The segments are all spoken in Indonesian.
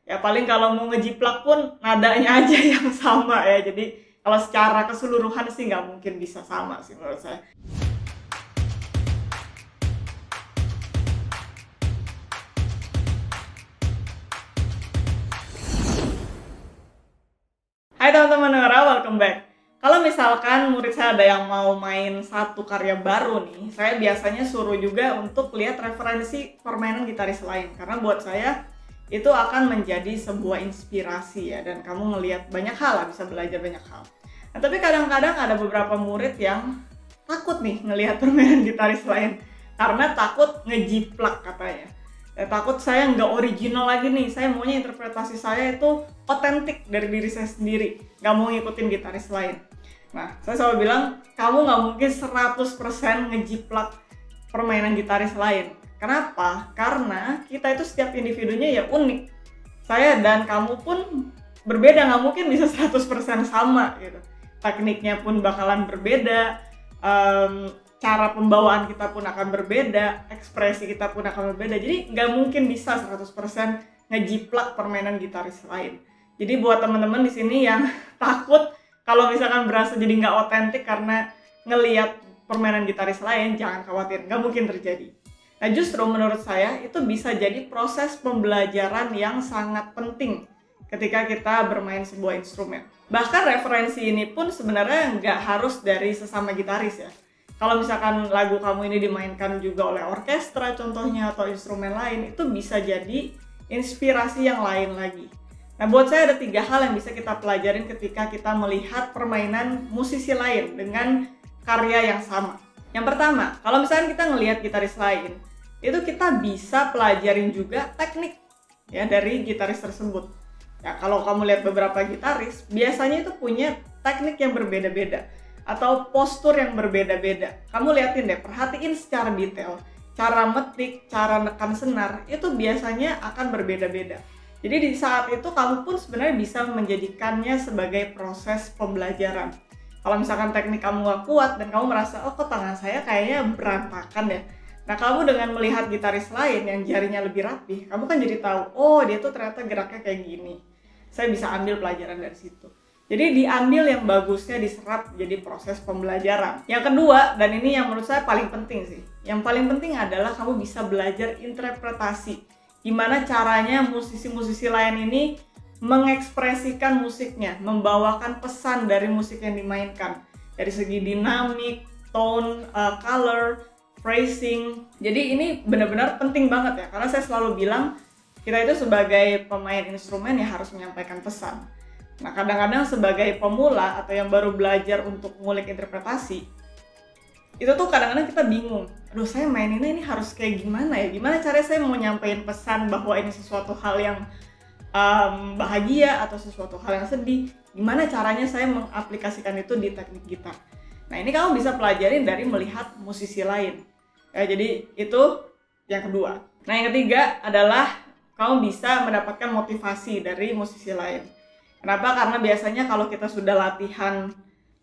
Ya paling kalau mau ngejiplak pun nadanya aja yang sama ya. Jadi kalau secara keseluruhan sih nggak mungkin bisa sama sih menurut saya. Hai teman-teman Nora, welcome back. Kalau misalkan murid saya ada yang mau main satu karya baru nih, saya biasanya suruh juga untuk lihat referensi permainan gitaris lain. Karena buat saya itu akan menjadi sebuah inspirasi ya, dan kamu ngelihat banyak hal lah, bisa belajar banyak hal. Nah, tapi kadang-kadang ada beberapa murid yang takut nih ngelihat permainan gitaris lain karena takut ngejiplak katanya. Takut saya nggak original lagi nih, saya maunya interpretasi saya itu otentik dari diri saya sendiri, nggak mau ngikutin gitaris lain. Nah, saya selalu bilang, kamu nggak mungkin 100% ngejiplak permainan gitaris lain. Kenapa? Karena kita itu setiap individunya ya unik. Saya dan kamu pun berbeda, nggak mungkin bisa 100% sama gitu. Tekniknya pun bakalan berbeda, cara pembawaan kita pun akan berbeda, ekspresi kita pun akan berbeda. Jadi nggak mungkin bisa 100% ngejiplak permainan gitaris lain. Jadi buat teman-teman di sini yang takut kalau misalkan berasa jadi nggak otentik karena ngelihat permainan gitaris lain, jangan khawatir, nggak mungkin terjadi. Nah justru menurut saya itu bisa jadi proses pembelajaran yang sangat penting ketika kita bermain sebuah instrumen. Bahkan referensi ini pun sebenarnya nggak harus dari sesama gitaris ya. Kalau misalkan lagu kamu ini dimainkan juga oleh orkestra contohnya atau instrumen lain, itu bisa jadi inspirasi yang lain lagi. Nah buat saya ada 3 hal yang bisa kita pelajarin ketika kita melihat permainan musisi lain dengan karya yang sama. Yang pertama, kalau misalkan kita ngelihat gitaris lain, itu kita bisa pelajarin juga teknik ya dari gitaris tersebut. Ya kalau kamu lihat beberapa gitaris, biasanya itu punya teknik yang berbeda-beda atau postur yang berbeda-beda. Kamu liatin deh, perhatiin secara detail. Cara metik, cara nekan senar, itu biasanya akan berbeda-beda. Jadi di saat itu kamu pun sebenarnya bisa menjadikannya sebagai proses pembelajaran. Kalau misalkan teknik kamu gak kuat dan kamu merasa, oh kok tangan saya kayaknya berantakan ya. Nah kamu dengan melihat gitaris lain yang jarinya lebih rapi, kamu kan jadi tahu, oh dia tuh ternyata geraknya kayak gini. Saya bisa ambil pelajaran dari situ. Jadi diambil yang bagusnya, diserap jadi proses pembelajaran. Yang kedua, dan ini yang menurut saya paling penting sih. Yang paling penting adalah kamu bisa belajar interpretasi. Gimana caranya musisi-musisi lain ini mengekspresikan musiknya, membawakan pesan dari musik yang dimainkan. Dari segi dinamik, tone, color, phrasing. Jadi ini benar-benar penting banget ya. Karena saya selalu bilang, kita itu sebagai pemain instrumen ya harus menyampaikan pesan. Nah kadang-kadang sebagai pemula atau yang baru belajar untuk ngulik interpretasi, itu tuh kadang-kadang kita bingung, aduh saya maininnya ini harus kayak gimana ya, gimana caranya saya mau nyampein pesan bahwa ini sesuatu hal yang bahagia atau sesuatu hal yang sedih, gimana caranya saya mengaplikasikan itu di teknik gitar. Nah ini kamu bisa pelajarin dari melihat musisi lain ya, jadi itu yang kedua. Nah yang ketiga adalah kamu bisa mendapatkan motivasi dari musisi lain. Kenapa? Karena biasanya kalau kita sudah latihan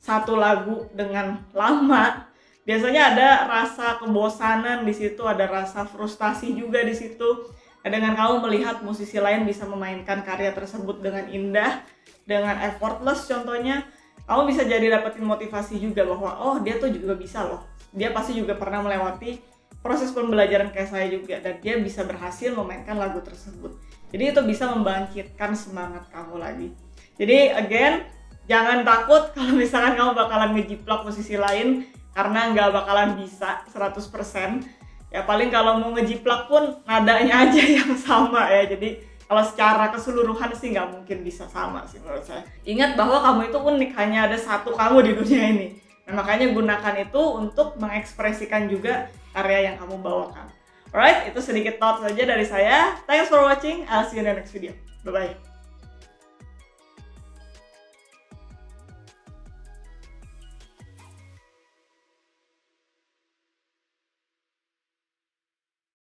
satu lagu dengan lama, biasanya ada rasa kebosanan di situ, ada rasa frustasi juga di situ. Nah, dengan kamu melihat musisi lain bisa memainkan karya tersebut dengan indah, dengan effortless contohnya, kamu bisa jadi dapetin motivasi juga bahwa oh dia tuh juga bisa loh. Dia pasti juga pernah melewati proses pembelajaran kayak saya juga dan dia bisa berhasil memainkan lagu tersebut. Jadi itu bisa membangkitkan semangat kamu lagi. Jadi again, jangan takut kalau misalkan kamu bakalan ngejiplak musisi lain karena nggak bakalan bisa 100%. Ya paling kalau mau ngejiplak pun nadanya aja yang sama ya. Jadi kalau secara keseluruhan sih nggak mungkin bisa sama sih menurut saya. Ingat bahwa kamu itu unik, hanya ada satu kamu di dunia ini. Nah makanya gunakan itu untuk mengekspresikan juga karya yang kamu bawakan. Alright, itu sedikit thoughts saja dari saya. Thanks for watching, I'll see you in the next video. Bye-bye.